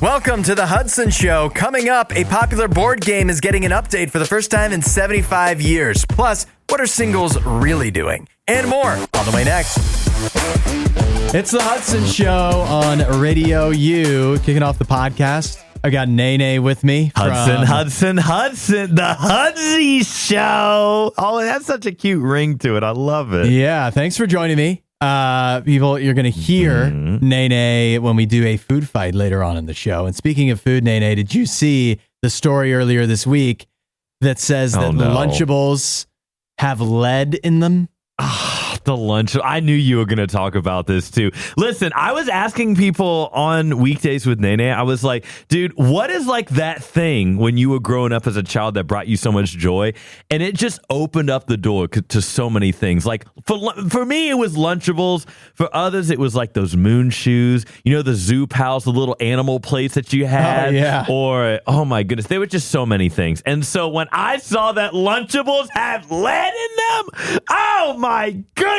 Welcome to the Hudson Show. Coming up, a popular board game is getting an update for the first time in 75 years. Plus, what are singles really doing? And more on the way next. It's the Hudson Show on RadioU, kicking off the podcast. I got Nene with me. Hudson, the Hudson Show. Oh, that's such a cute ring to it. I love it. Yeah, thanks for joining me. People, you're going to hear Nene when we do a food fight later on in the show. And speaking of food, Nene, did you see the story earlier this week that says that Lunchables have lead in them? The lunch. I knew you were going to talk about this too. Listen, I was asking people on Weekdays with Nene. I was like, dude, what is like that thing when you were growing up as a child that brought you so much joy? And it just opened up the door to so many things. Like for me, it was Lunchables. For others, it was like those moon shoes. You know, the Zoo Pals, the little animal plates that you had. Oh, yeah. Or, oh my goodness, there were just so many things. And so when I saw that Lunchables have lead in them, oh my goodness.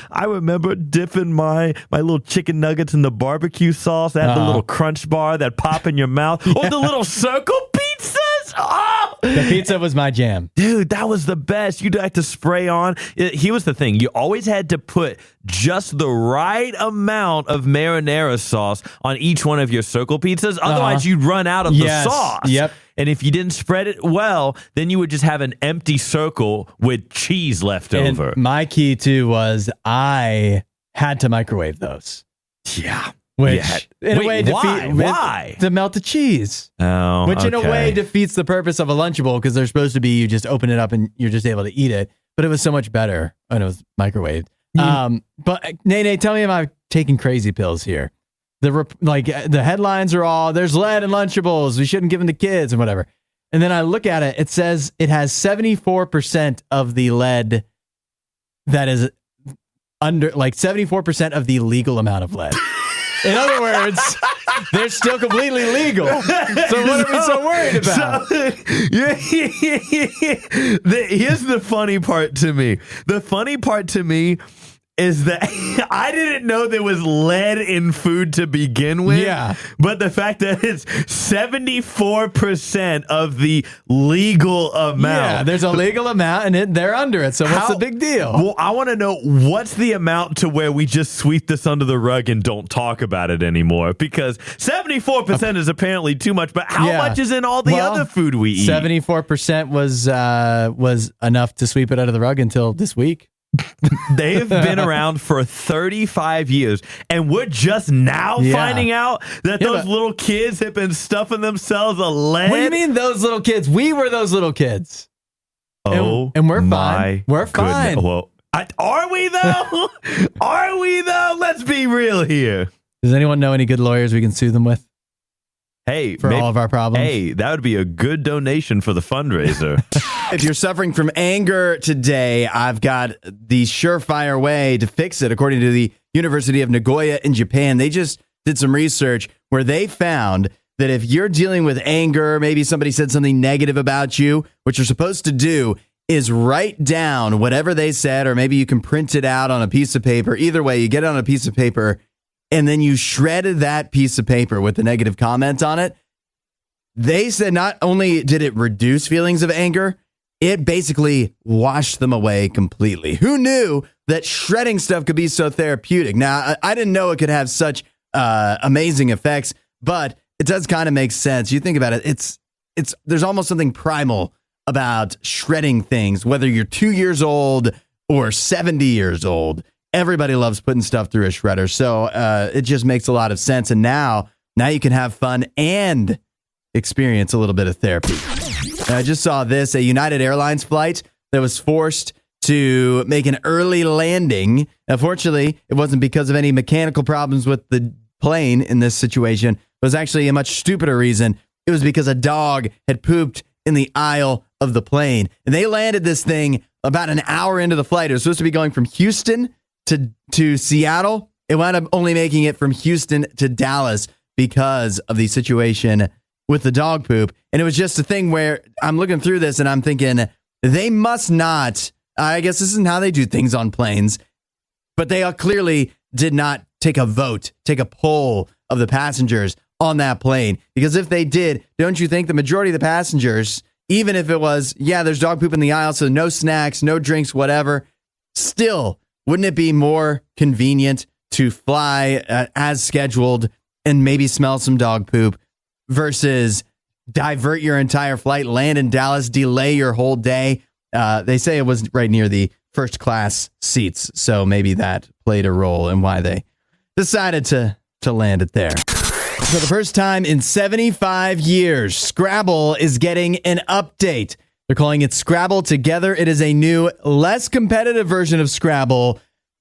I remember dipping my little chicken nuggets in the barbecue sauce. That the little crunch bar that pop in your mouth. Or the little circle pizzas. Oh! The pizza was my jam. Dude, that was the best. You'd like to spray on. Here was the thing. You always had to put just the right amount of marinara sauce on each one of your circle pizzas. Otherwise, you'd run out of the sauce. Yep. And if you didn't spread it well, then you would just have an empty circle with cheese left over. And my key, too, was I had to microwave those. Yeah. Which, in a way, why? To melt the cheese. Oh, which, in a way, defeats the purpose of a Lunchable because they're supposed to be you just open it up and you're just able to eat it. But it was so much better when it was microwaved. But, Nene, tell me, am I taking crazy pills here? The headlines are all, there's lead in Lunchables, we shouldn't give them to kids and whatever. And then I look at it, it says it has 74% of the lead that is under, like 74% of the legal amount of lead. In other words, they're still completely legal. So what are we so worried about? Here's the funny part to me. The funny part to me is that I didn't know there was lead in food to begin with. Yeah. But the fact that it's 74% of the legal amount. Yeah, there's a legal amount and they're under it. So what's the big deal? Well, I want to know what's the amount to where we just sweep this under the rug and don't talk about it anymore? Because 74% is apparently too much. But how much is in all the other food we eat? 74% was enough to sweep it under the rug until this week. They've been around for 35 years, and we're just now finding out that those little kids have been stuffing themselves a lead. What do you mean those little kids? We were those little kids. Oh, and we're fine. We're fine. Well, are we though? Are we though? Let's be real here. Does anyone know any good lawyers we can sue them with? Hey, for all of our problems. Hey, that would be a good donation for the fundraiser. If you're suffering from anger today, I've got the surefire way to fix it. According to the University of Nagoya in Japan, they just did some research where they found that if you're dealing with anger, maybe somebody said something negative about you, what you're supposed to do is write down whatever they said, or maybe you can print it out on a piece of paper. Either way, you get it on a piece of paper, and then you shredded that piece of paper with the negative comment on it. They said not only did it reduce feelings of anger, it basically washed them away completely. Who knew that shredding stuff could be so therapeutic? Now, I didn't know it could have such amazing effects, but it does kind of make sense. You think about it, there's almost something primal about shredding things, whether you're 2 years old or 70 years old. Everybody loves putting stuff through a shredder. So it just makes a lot of sense. And now you can have fun and experience a little bit of therapy. I just saw this, a United Airlines flight that was forced to make an early landing. Unfortunately, it wasn't because of any mechanical problems with the plane in this situation. It was actually a much stupider reason. It was because a dog had pooped in the aisle of the plane. And they landed this thing about an hour into the flight. It was supposed to be going from Houston to Seattle. It wound up only making it from Houston to Dallas because of the situation with the dog poop. And it was just a thing where I'm looking through this and I'm thinking, they must not, I guess this isn't how they do things on planes, but they clearly did not take a vote, take a poll of the passengers on that plane? Because if they did, don't you think the majority of the passengers, even if it was, there's dog poop in the aisle, so no snacks, no drinks, whatever, still, wouldn't it be more convenient to fly as scheduled and maybe smell some dog poop versus divert your entire flight, land in Dallas, delay your whole day? They say it was right near the first class seats, so maybe that played a role in why they decided to land it there. For the first time in 75 years, Scrabble is getting an update. They're calling it Scrabble Together. It is a new, less competitive version of Scrabble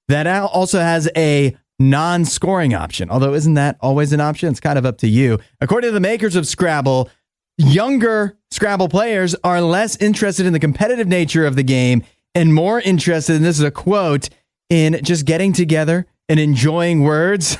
that also has a non-scoring option. Although, isn't that always an option? It's kind of up to you. According to the makers of Scrabble, younger Scrabble players are less interested in the competitive nature of the game and more interested, and this is a quote, in just getting together and enjoying words.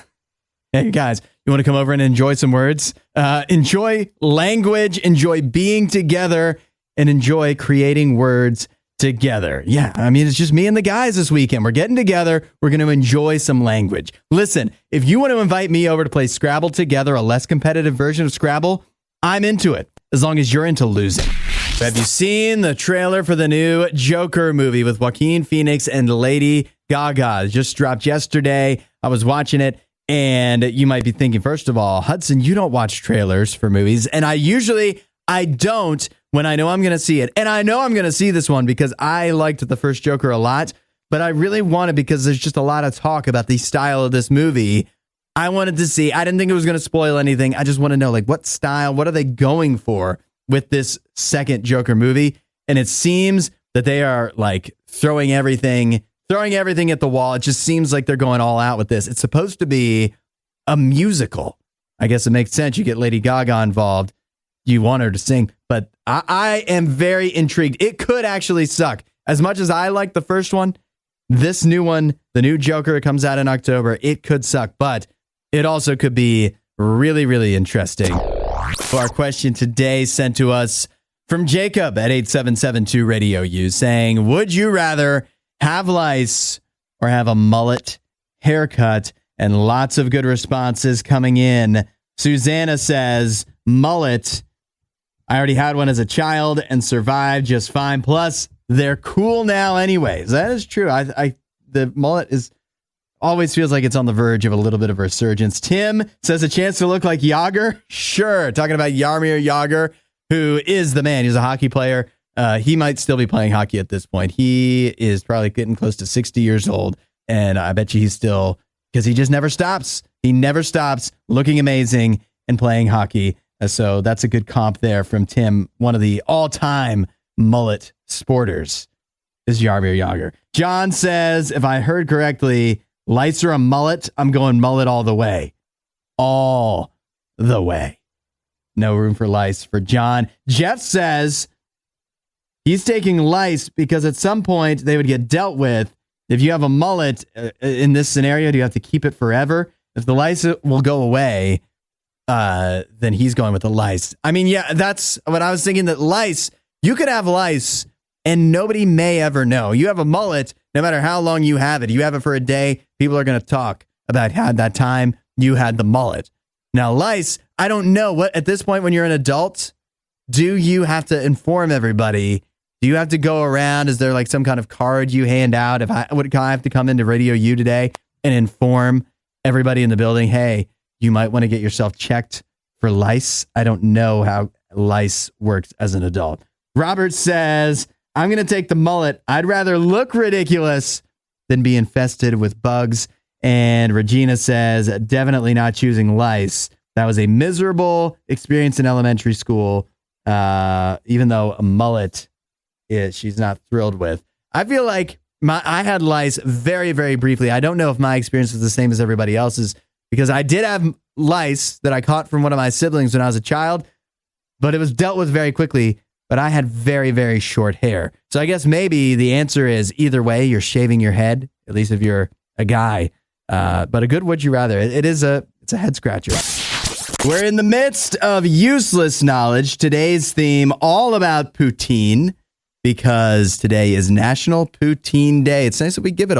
Hey, guys, you want to come over and enjoy some words? Enjoy language, enjoy being together, and enjoy creating words together. Yeah, I mean, it's just me and the guys this weekend. We're getting together. We're going to enjoy some language. Listen, if you want to invite me over to play Scrabble Together, a less competitive version of Scrabble, I'm into it, as long as you're into losing. Have you seen the trailer for the new Joker movie with Joaquin Phoenix and Lady Gaga? It just dropped yesterday. I was watching it, and you might be thinking, first of all, Hudson, you don't watch trailers for movies, and I don't when I know I'm going to see it. And I know I'm going to see this one because I liked the first Joker a lot, but I really want it because there's just a lot of talk about the style of this movie. I wanted to see. I didn't think it was going to spoil anything. I just want to know, like, what style, what are they going for with this second Joker movie? And it seems that they are like throwing everything at the wall. It just seems like they're going all out with this. It's supposed to be a musical. I guess it makes sense. You get Lady Gaga involved. You want her to sing, but I am very intrigued. It could actually suck. As much as I like the first one, this new one, the new Joker, comes out in October. It could suck, but it also could be really, really interesting. Our question today sent to us from Jacob at 8772 RadioU saying, would you rather have lice or have a mullet haircut? And lots of good responses coming in. Susanna says, mullet. I already had one as a child and survived just fine. Plus, they're cool now anyways. That is true. The mullet always feels like it's on the verge of a little bit of a resurgence. Tim says a chance to look like Yager. Sure. Talking about Jaromir Yager, who is the man. He's a hockey player. He might still be playing hockey at this point. He is probably getting close to 60 years old. And I bet you he's still, because he just never stops. He never stops looking amazing and playing hockey. So that's a good comp there from Tim. One of the all-time mullet sporters is Jaromir Yager. John says, if I heard correctly, lice or a mullet, I'm going mullet all the way. All the way. No room for lice for John. Jeff says he's taking lice because at some point they would get dealt with. If you have a mullet in this scenario, do you have to keep it forever? If the lice will go away, then he's going with the lice. I mean, yeah, that's what I was thinking, that lice, you could have lice and nobody may ever know. You have a mullet, no matter how long you have it for a day, people are going to talk about how that time you had the mullet. Now, lice, I don't know what, at this point when you're an adult, do you have to inform everybody? Do you have to go around? Is there like some kind of card you hand out? Would I have to come into RadioU today and inform everybody in the building, hey, you might want to get yourself checked for lice? I don't know how lice works as an adult. Robert says, I'm going to take the mullet. I'd rather look ridiculous than be infested with bugs. And Regina says, definitely not choosing lice. That was a miserable experience in elementary school, even though a mullet she's not thrilled with. I feel like I had lice very, very briefly. I don't know if my experience was the same as everybody else's, because I did have lice that I caught from one of my siblings when I was a child, but it was dealt with very quickly. But I had very, very short hair. So I guess maybe the answer is either way, you're shaving your head, at least if you're a guy. But a good would you rather. It's a head scratcher. We're in the midst of useless knowledge. Today's theme, all about poutine, because today is National Poutine Day. It's nice that we give it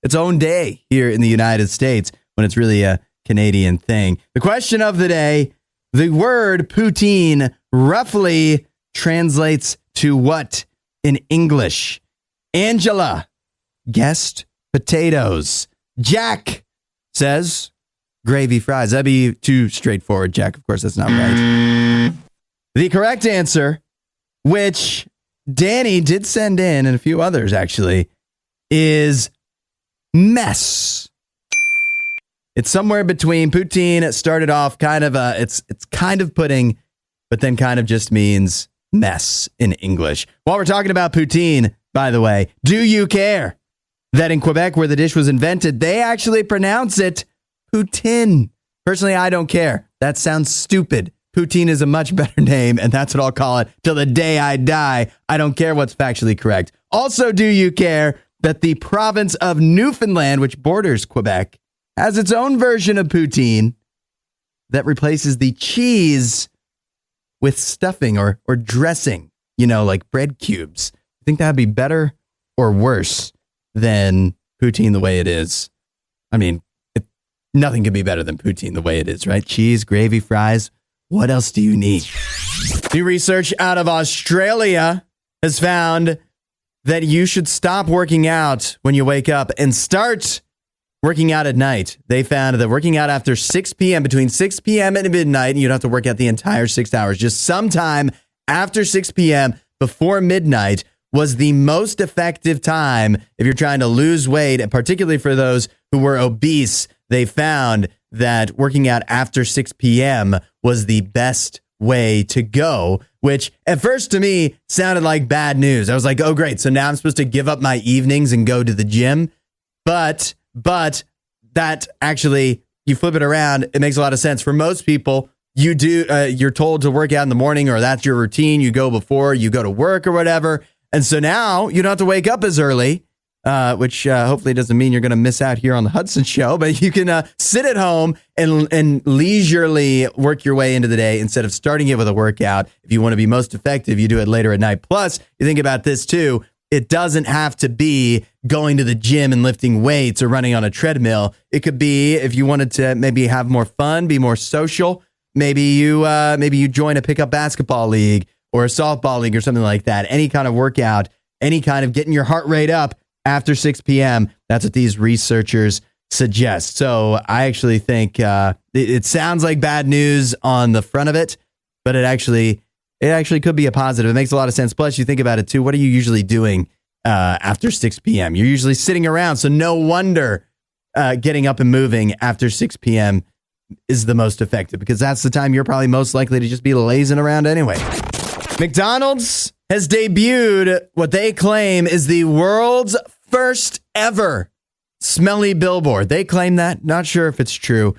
its own day here in the United States, when it's really a Canadian thing. The question of the day, the word poutine roughly translates to what in English? Angela guessed potatoes. Jack says gravy fries. That'd be too straightforward, Jack. Of course, that's not right. The correct answer, which Danny did send in, and a few others actually, is mess. It's somewhere between poutine. It started off kind of it's kind of pudding, but then kind of just means mess in English. While we're talking about poutine, by the way, do you care that in Quebec, where the dish was invented, they actually pronounce it poutine? Personally, I don't care. That sounds stupid. Poutine is a much better name, and that's what I'll call it till the day I die. I don't care what's factually correct. Also, do you care that the province of Newfoundland, which borders Quebec, has its own version of poutine that replaces the cheese with stuffing or dressing, like bread cubes? I think that'd be better or worse than poutine the way it is. I mean, nothing could be better than poutine the way it is, right? Cheese, gravy, fries. What else do you need? New research out of Australia has found that you should stop working out when you wake up and start working out at night. They found that working out after 6 p.m., between 6 p.m. and midnight, and you don't have to work out the entire 6 hours, just sometime after 6 p.m. before midnight was the most effective time if you're trying to lose weight, and particularly for those who were obese. They found that working out after 6 p.m. was the best way to go, which at first to me sounded like bad news. I was like, oh, great. So now I'm supposed to give up my evenings and go to the gym. But that actually, you flip it around, it makes a lot of sense. For most people, you're told to work out in the morning, or that's your routine. You go before you go to work or whatever. And so now you don't have to wake up as early, which hopefully doesn't mean you're going to miss out here on the Hudson Show, but you can sit at home and leisurely work your way into the day instead of starting it with a workout. If you want to be most effective, you do it later at night. Plus, you think about this too. It doesn't have to be going to the gym and lifting weights or running on a treadmill. It could be if you wanted to maybe have more fun, be more social. Maybe you join a pickup basketball league or a softball league or something like that. Any kind of workout, any kind of getting your heart rate up after 6 p.m. That's what these researchers suggest. So I actually think it sounds like bad news on the front of it, but it actually could be a positive. It makes a lot of sense. Plus, you think about it too. What are you usually doing after 6 p.m.? You're usually sitting around. So no wonder getting up and moving after 6 p.m. is the most effective, because that's the time you're probably most likely to just be lazing around anyway. McDonald's has debuted what they claim is the world's first ever smelly billboard. They claim that. Not sure if it's true.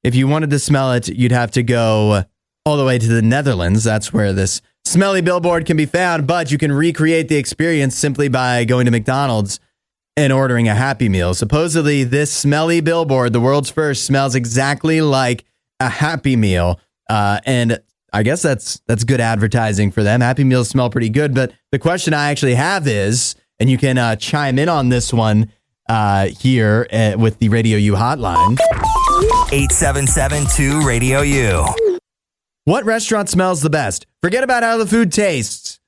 If you wanted to smell it, you'd have to go all the way to the Netherlands. That's where this smelly billboard can be found, but you can recreate the experience simply by going to McDonald's and ordering a Happy Meal. Supposedly, this smelly billboard, the world's first, smells exactly like a Happy Meal. And I guess that's good advertising for them. Happy Meals smell pretty good. But the question I actually have is, and you can chime in on this one here with the RadioU hotline. 877-2-RADIO-U. What restaurant smells the best? Forget about how the food tastes,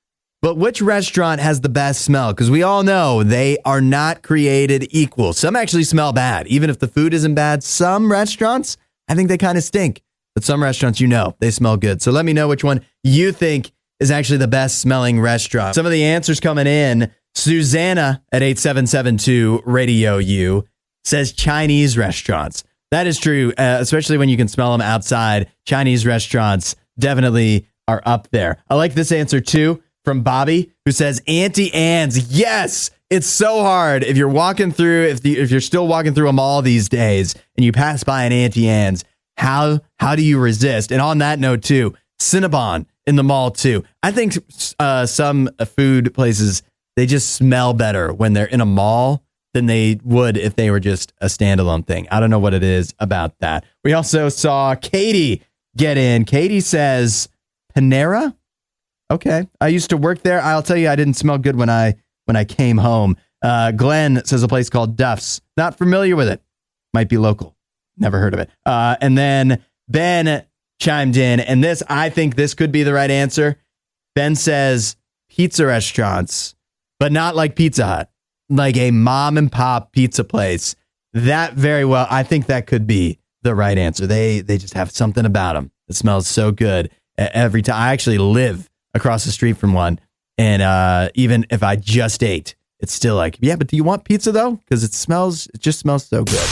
but which restaurant has the best smell? Because we all know they are not created equal. Some actually smell bad. Even if the food isn't bad, some restaurants, I think they kind of stink. But some restaurants, they smell good. So let me know which one you think is actually the best smelling restaurant. Some of the answers coming in. Susanna at 8772-RADIO-U says Chinese restaurants. That is true, especially when you can smell them outside. Chinese restaurants definitely are up there. I like this answer too from Bobby, who says Auntie Anne's. Yes, it's so hard if you're walking through, if you're still walking through a mall these days and you pass by an Auntie Anne's. How do you resist? And on that note too, Cinnabon in the mall too. I think some food places, they just smell better when they're in a mall than they would if they were just a standalone thing. I don't know what it is about that. We also saw Katie get in. Katie says Panera. Okay, I used to work there. I'll tell you, I didn't smell good when I came home. Glenn says a place called Duff's. Not familiar with it. Might be local. Never heard of it. And then Ben chimed in, and I think this could be the right answer. Ben says pizza restaurants, but not like Pizza Hut, like a mom and pop pizza place. That very well, I think that could be the right answer. They just have something about them. It smells so good every time. I actually live across the street from one, and even if I just ate, it's still like, yeah, but do you want pizza though? Because it just smells so good.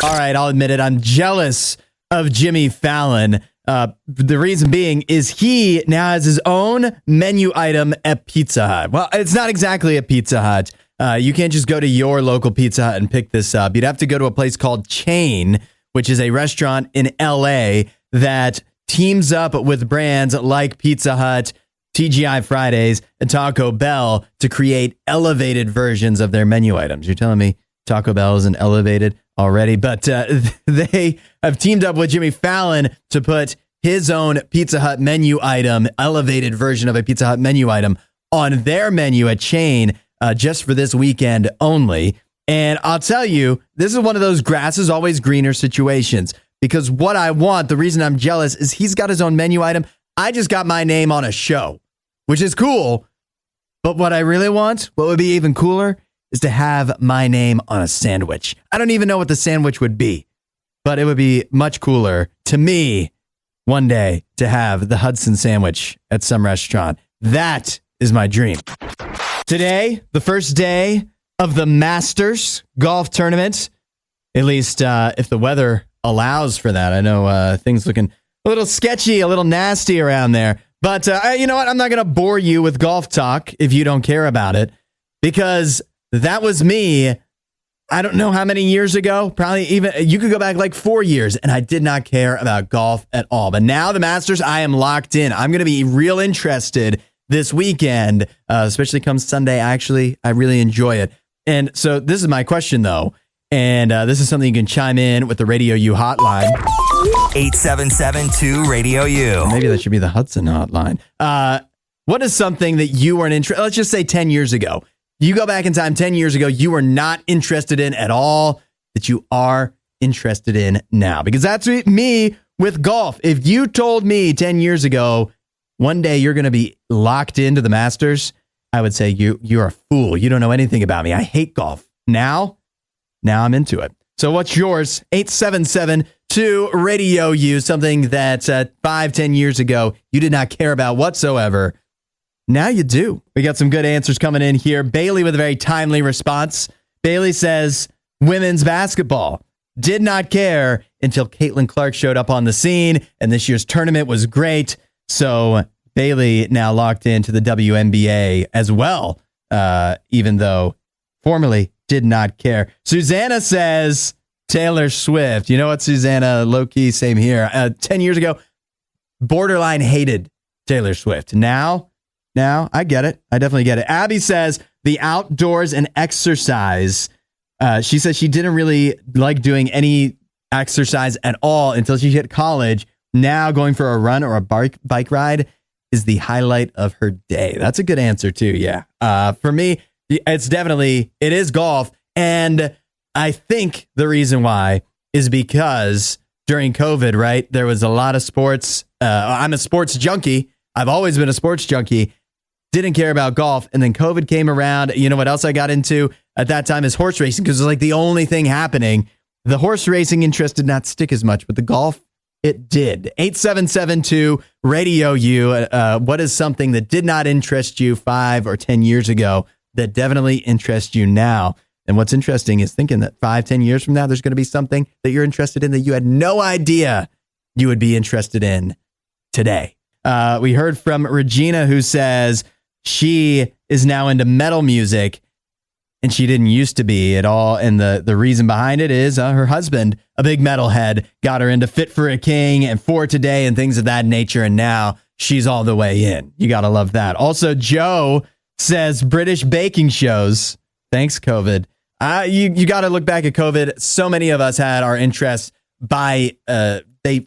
All right, I'll admit it. I'm jealous of Jimmy Fallon. The reason being is he now has his own menu item at Pizza Hut. Well, it's not exactly a Pizza Hut. You can't just go to your local Pizza Hut and pick this up. You'd have to go to a place called Chain, which is a restaurant in LA that teams up with brands like Pizza Hut, TGI Fridays, and Taco Bell to create elevated versions of their menu items. You're telling me Taco Bell isn't elevated already? But they have teamed up with Jimmy Fallon to put his own Pizza Hut menu item, elevated version of a Pizza Hut menu item, on their menu at Chain just for this weekend only. And I'll tell you, this is one of those grass is always greener situations, because what I want, the reason I'm jealous, is he's got his own menu item. I just got my name on a show, which is cool. But what I really want, what would be even cooler, is to have my name on a sandwich. I don't even know what the sandwich would be, but it would be much cooler to me one day to have the Hudson sandwich at some restaurant. That is my dream. Today, the first day of the Masters golf tournament, at least if the weather allows for that. I know things looking a little sketchy, a little nasty around there. But you know what? I'm not going to bore you with golf talk if you don't care about it, because that was me. I don't know how many years ago, probably even you could go back like 4 years, and I did not care about golf at all. But now the Masters, I am locked in. I'm going to be real interested this weekend, especially come Sunday. I really enjoy it. And so this is my question, though. And this is something you can chime in with the RadioU hotline. 877-2-RADIO-U. Maybe that should be the Hudson hotline. What is something that you weren't interested? Let's just say 10 years ago. You go back in time 10 years ago, you were not interested in at all, that you are interested in now. Because that's me with golf. If you told me 10 years ago, one day you're going to be locked into the Masters, I would say you're a fool. You don't know anything about me. I hate golf. Now I'm into it. So what's yours? 877-2-RADIO-U, something that 5-10 years ago you did not care about whatsoever. Now you do. We got some good answers coming in here. Bailey with a very timely response. Bailey says, women's basketball. Did not care until Caitlin Clark showed up on the scene, and this year's tournament was great. So Bailey now locked into the WNBA as well, even though formerly did not care. Susanna says Taylor Swift. You know what, Susanna? Low-key, same here. 10 years ago, borderline hated Taylor Swift. Now, I get it. I definitely get it. Abby says the outdoors and exercise. She says she didn't really like doing any exercise at all until she hit college. Now going for a run or a bike ride is the highlight of her day. That's a good answer too. Yeah. For me, it is golf. And I think the reason why is because during COVID, right, there was a lot of sports. I'm a sports junkie. I've always been a sports junkie. Didn't care about golf. And then COVID came around. You know what else I got into at that time is horse racing, because it was like the only thing happening. The horse racing interest did not stick as much, but the golf, it did. 877-2-RADIO-U. What is something that did not interest you 5 or 10 years ago that definitely interests you now? And what's interesting is thinking that 5-10 years from now, there's going to be something that you're interested in that you had no idea you would be interested in today. We heard from Regina, who says she is now into metal music, and she didn't used to be at all. And the reason behind it is her husband, a big metalhead, got her into Fit for a King and For Today and things of that nature. And now she's all the way in. You got to love that. Also, Joe says British baking shows. Thanks, COVID. You got to look back at COVID. So many of us had our interests they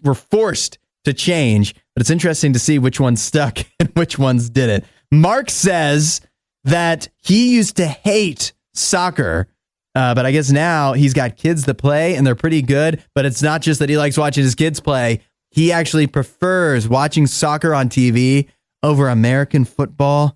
were forced to change, but it's interesting to see which ones stuck and which ones didn't. Mark says that he used to hate soccer But I guess now he's got kids that play and they're pretty good. But it's not just that he likes watching his kids play. He actually prefers watching soccer on TV over American football.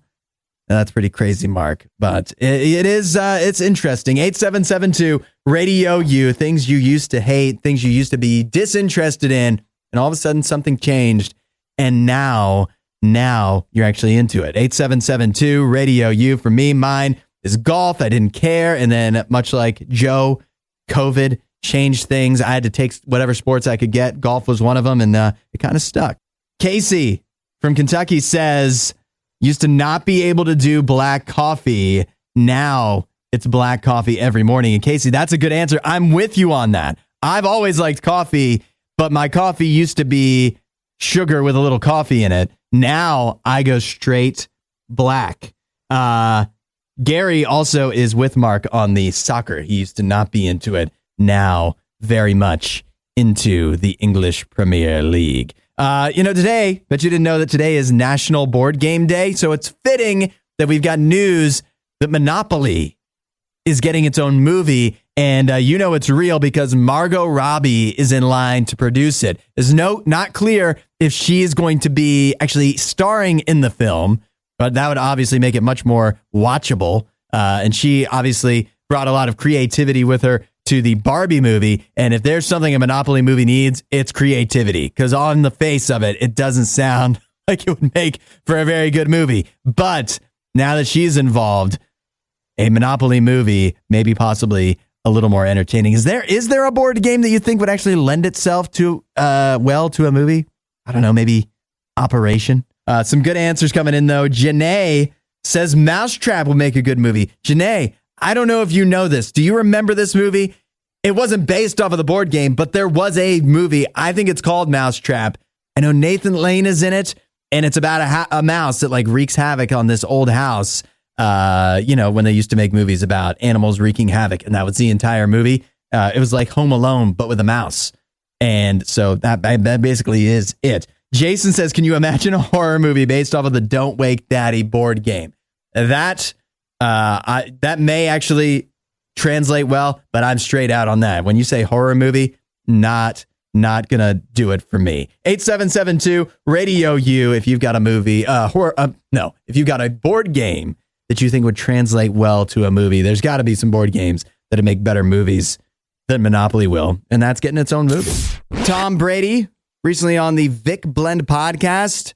That's pretty crazy, Mark. But it's interesting. 8772 Radio U, things you used to hate, things you used to be disinterested in, and all of a sudden something changed. And now you're actually into it. 8772 Radio U. For me, mine is golf. I didn't care. And then much like Joe, COVID changed things. I had to take whatever sports I could get. Golf was one of them, and it kind of stuck. Casey from Kentucky says, used to not be able to do black coffee. Now it's black coffee every morning. And Casey, that's a good answer. I'm with you on that. I've always liked coffee, but my coffee used to be sugar with a little coffee in it. Now I go straight black. Gary also is with Mark on the soccer. He used to not be into it. Now very much into the English Premier League. Today, bet you didn't know that today is National Board Game Day. So it's fitting that we've got news that Monopoly is getting its own movie. And it's real because Margot Robbie is in line to produce it. There's not clear if she is going to be actually starring in the film, but that would obviously make it much more watchable. And she obviously brought a lot of creativity with her to the Barbie movie. And if there's something a Monopoly movie needs, it's creativity. Because on the face of it, it doesn't sound like it would make for a very good movie. But now that she's involved, a Monopoly movie may be possibly a little more entertaining. Is there a board game that you think would actually lend itself to to a movie? I don't know, maybe Operation. Some good answers coming in, though. Janae says Mousetrap would make a good movie. Janae, I don't know if you know this. Do you remember this movie? It wasn't based off of the board game, but there was a movie. I think it's called Mousetrap. I know Nathan Lane is in it, and it's about a mouse that wreaks havoc on this old house. When they used to make movies about animals wreaking havoc, and that was the entire movie. It was like Home Alone, but with a mouse. And so that basically is it. Jason says, can you imagine a horror movie based off of the Don't Wake Daddy board game? That may actually translate well, but I'm straight out on that. When you say horror movie, not gonna do it for me. 8772 Radio U. If you've got a movie, if you've got a board game that you think would translate well to a movie, there's got to be some board games that make better movies than Monopoly will, and that's getting its own movie. Tom Brady recently on the Vic Blend podcast,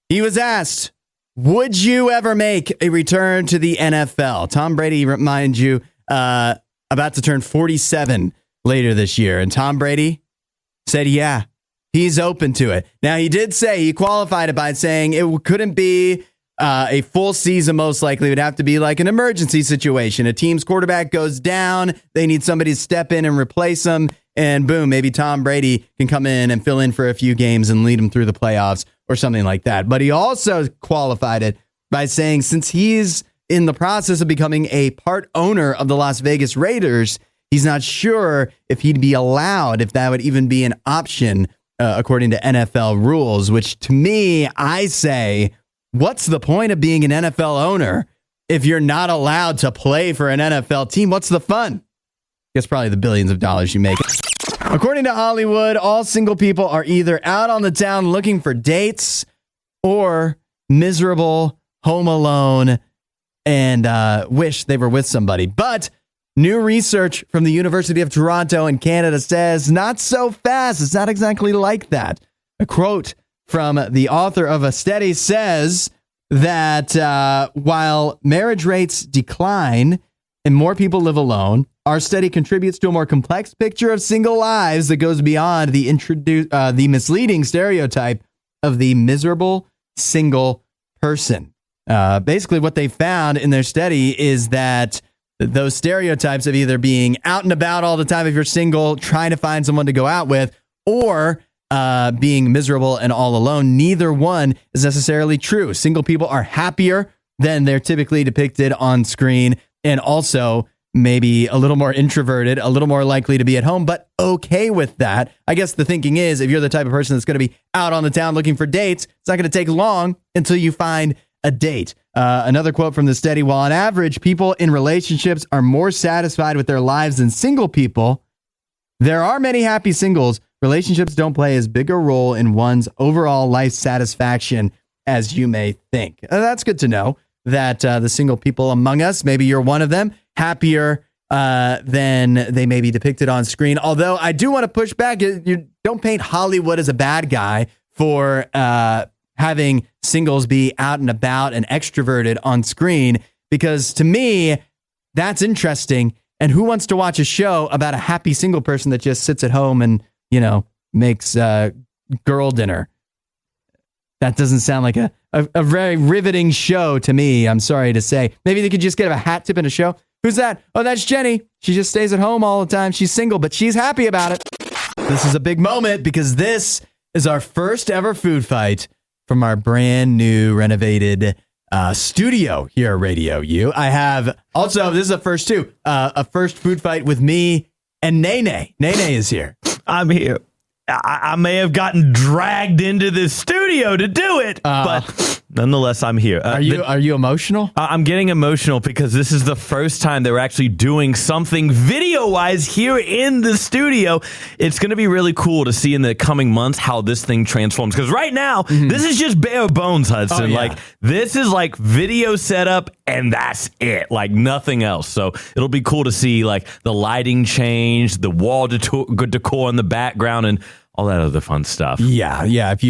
he was asked, would you ever make a return to the NFL? Tom Brady, remind you, about to turn 47 later this year. And Tom Brady said, yeah, he's open to it. Now, he did say, he qualified it by saying it couldn't be a full season. Most likely would have to be like an emergency situation. A team's quarterback goes down. They need somebody to step in and replace him. And boom, maybe Tom Brady can come in and fill in for a few games and lead them through the playoffs or something like that. But he also qualified it by saying, since he's in the process of becoming a part owner of the Las Vegas Raiders, he's not sure if he'd be allowed, if that would even be an option, according to NFL rules, which to me, I say, what's the point of being an NFL owner if you're not allowed to play for an NFL team? What's the fun? I guess probably the billions of dollars you make. According to Hollywood, all single people are either out on the town looking for dates or miserable, home alone, and wish they were with somebody. But new research from the University of Toronto in Canada says not so fast. It's not exactly like that. A quote from the author of a study says that while marriage rates decline and more people live alone, our study contributes to a more complex picture of single lives that goes beyond the misleading stereotype of the miserable single person. Basically, what they found in their study is that those stereotypes of either being out and about all the time if you're single, trying to find someone to go out with, or being miserable and all alone, neither one is necessarily true. Single people are happier than they're typically depicted on screen, and also maybe a little more introverted, a little more likely to be at home, but okay with that. I guess the thinking is, if you're the type of person that's going to be out on the town looking for dates, it's not going to take long until you find a date. Another quote from the study, while on average, people in relationships are more satisfied with their lives than single people, there are many happy singles. Relationships don't play as big a role in one's overall life satisfaction as you may think. That's good to know that the single people among us, maybe you're one of them, happier than they may be depicted on screen. Although I do want to push back. You don't paint Hollywood as a bad guy for having singles be out and about and extroverted on screen, because to me, that's interesting. And who wants to watch a show about a happy single person that just sits at home and, makes girl dinner? That doesn't sound like a very riveting show to me, I'm sorry to say. Maybe they could just get a hat tip in a show. Who's that? Oh, that's Jenny. She just stays at home all the time. She's single, but she's happy about it. This is a big moment because this is our first ever food fight from our brand new renovated studio here at Radio U. I have also, this is a first too, a first food fight with me and Nene. Nene is here. I'm here. I may have gotten dragged into this studio to do it, but nonetheless, I'm here. Are you emotional? I'm getting emotional because this is the first time they're actually doing something video-wise here in the studio. It's going to be really cool to see in the coming months how this thing transforms. Because right now, this is just bare bones, Hudson. Oh, yeah. Like, this is like video setup, and that's it. Like, nothing else. So it'll be cool to see like the lighting change, the wall decor in the background, and all that other fun stuff. Yeah. If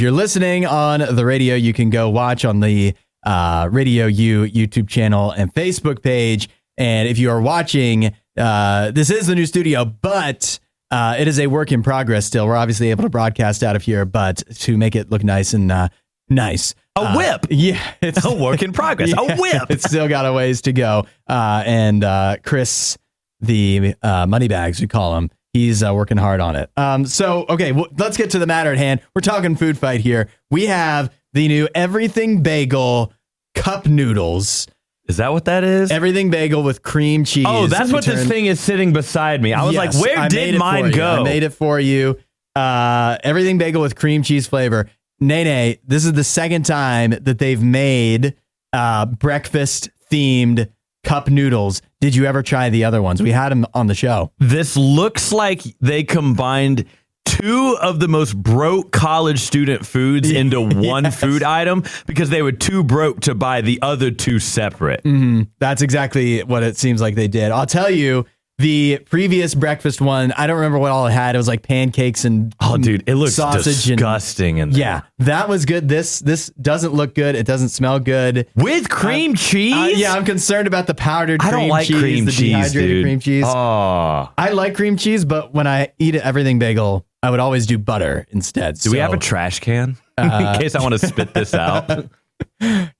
you're listening on the radio, you can go watch on the RadioU YouTube channel and Facebook page. And if you are watching, this is the new studio, but it is a work in progress still. We're obviously able to broadcast out of here, but to make it look nice and nice. A whip. Yeah. It's a work in progress. Yeah, a whip. It's still got a ways to go. And Chris, the Moneybags, we call him, he's working hard on it. Okay, let's get to the matter at hand. We're talking food fight here. We have the new Everything Bagel Cup Noodles. Is that what that is? Everything Bagel with cream cheese. Oh, that's what this thing is sitting beside me. I was like, where did mine go? I made it for you. Everything Bagel with cream cheese flavor. Nene, this is the second time that they've made breakfast themed cup noodles. Did you ever try the other ones? We had them on the show. This looks like they combined two of the most broke college student foods into one food item because they were too broke to buy the other two separate. Mm-hmm. That's exactly what it seems like they did. I'll tell you, the previous breakfast one, I don't remember what all it had. It was like pancakes and it looks sausage disgusting. Yeah, that was good. This doesn't look good. It doesn't smell good. With cream cheese? Yeah, I'm concerned about the powdered cream cheese. I don't like cream the cheese, dehydrated dude. cream cheese. Oh. I like cream cheese, but when I eat an Everything Bagel, I would always do butter instead. Do we have a trash can in case I want to spit this out?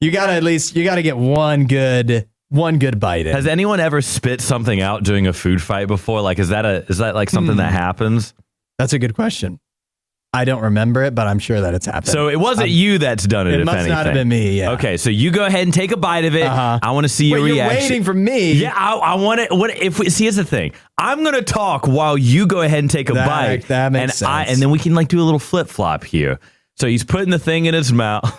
You gotta get one good bite in. Has anyone ever spit something out during a food fight before? Like, is that like something that happens? That's a good question. I don't remember it, but I'm sure that it's happened. So it wasn't you that's done it, It if must anything. not have been me, yeah. Okay, so you go ahead and take a bite of it. I want to see your reaction. You're waiting for me. Yeah, I want to. See, here's the thing. I'm going to talk while you go ahead and take a bite. That makes sense. And then we can like do a little flip-flop here. So he's putting the thing in his mouth.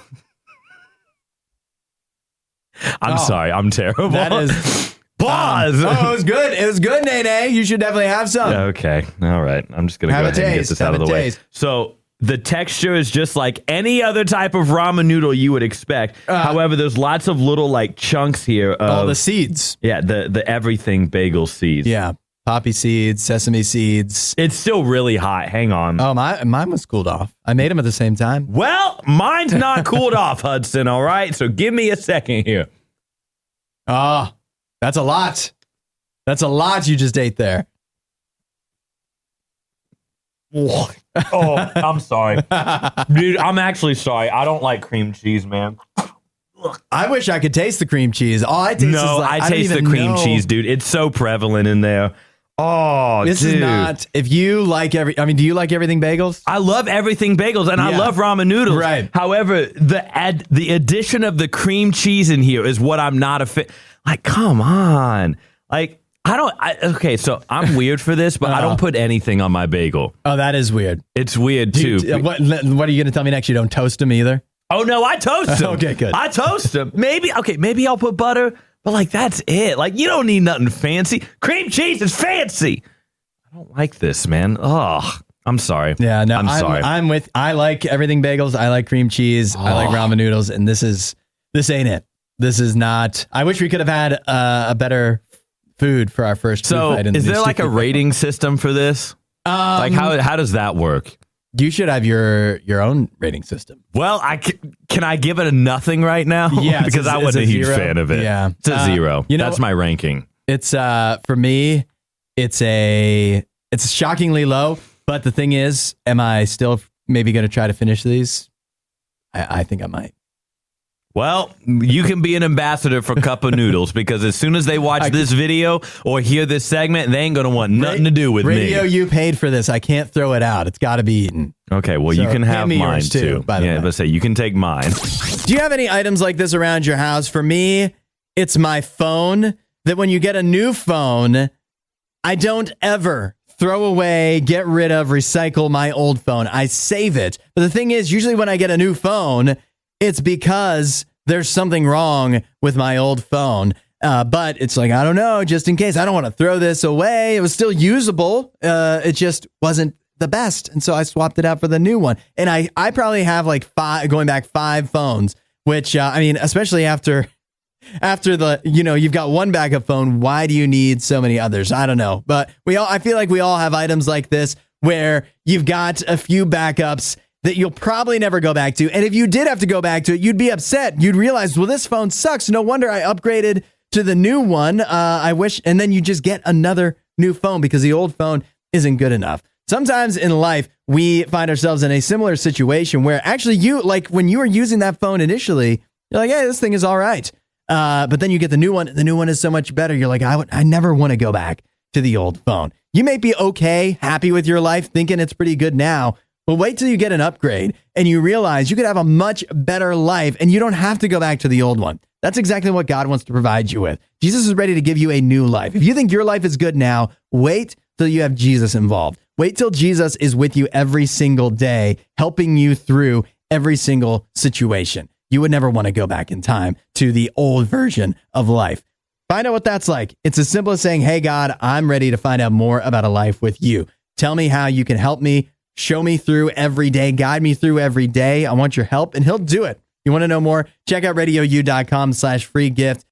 I'm sorry. I'm terrible. That is... Pause. It was good. It was good, Nene. You should definitely have some. Okay. All right. I'm just going to go ahead and get this out of the way. So the texture is just like any other type of ramen noodle you would expect. However, there's lots of little like chunks here. All the seeds. Yeah. The Everything Bagel seeds. Yeah. Poppy seeds, sesame seeds. It's still really hot. Hang on. Oh, mine was cooled off. I made them at the same time. Well, mine's not cooled off, Hudson. All right. So give me a second here. Oh, that's a lot. That's a lot you just ate there. Oh, I'm sorry. Dude, I'm actually sorry. I don't like cream cheese, man. I wish I could taste the cream cheese. All I taste is I taste the cream cheese, dude. It's so prevalent in there. Oh, this dude. is not. If you like do you like Everything Bagels? I love Everything Bagels, and I love ramen noodles. Right. However, the addition of the cream cheese in here is what I'm not a fan. Like, come on. Like, okay, so I'm weird for this, but I don't put anything on my bagel. Oh, that is weird. It's weird too. What are you going to tell me next? You don't toast them either? Oh, no, I toast them. Okay, good. I toast them. Maybe I'll put butter, but like that's it. Like you don't need nothing fancy. Cream cheese is fancy. I don't like this, man. Oh, I'm sorry. Yeah, no, I'm sorry. I like everything bagels. I like cream cheese. I like ramen noodles. And this ain't it. This is not. I wish we could have had a better food for our first food So fight. is there like a rating system for this? Like how does that work? You should have your own rating system. Well, can I give it a nothing right now? Yeah, because I wasn't a huge fan of it. Yeah, it's a 0. That's my ranking. It's for me. It's shockingly low. But the thing is, am I still maybe going to try to finish these? I think I might. Well, you can be an ambassador for Cup of Noodles because as soon as they watch this video or hear this segment, they ain't going to want nothing to do with me. RadioU paid for this. I can't throw it out. It's got to be eaten. Okay, well, So you can have hand me mine yours too, by the way. let's say you can take mine. Do you have any items like this around your house? For me, it's my phone. That when you get a new phone, I don't ever throw away, get rid of, recycle my old phone. I save it. But the thing is, usually when I get a new phone, it's because there's something wrong with my old phone. But it's like, I don't know, just in case. I don't want to throw this away. It was still usable. It just wasn't the best. And so I swapped it out for the new one. And I probably have like 5 phones, which, especially after the, you've got one backup phone. Why do you need so many others? I don't know. But I feel like we all have items like this where you've got a few backups that you'll probably never go back to. And if you did have to go back to it, you'd be upset. You'd realize, well, this phone sucks. No wonder I upgraded to the new one. I wish. And then you just get another new phone because the old phone isn't good enough. Sometimes in life, we find ourselves in a similar situation where actually when you were using that phone initially, you're like, hey, this thing is all right. But then you get the new one. The new one is so much better. You're like, I never want to go back to the old phone. You may be okay, happy with your life, thinking it's pretty good now. But wait till you get an upgrade and you realize you could have a much better life and you don't have to go back to the old one. That's exactly what God wants to provide you with. Jesus is ready to give you a new life. If you think your life is good now, wait till you have Jesus involved. Wait till Jesus is with you every single day, helping you through every single situation. You would never want to go back in time to the old version of life. Find out what that's like. It's as simple as saying, hey, God, I'm ready to find out more about a life with you. Tell me how you can help me. Show me through every day. Guide me through every day. I want your help, and he'll do it. You want to know more? Check out RadioU.com/free gift.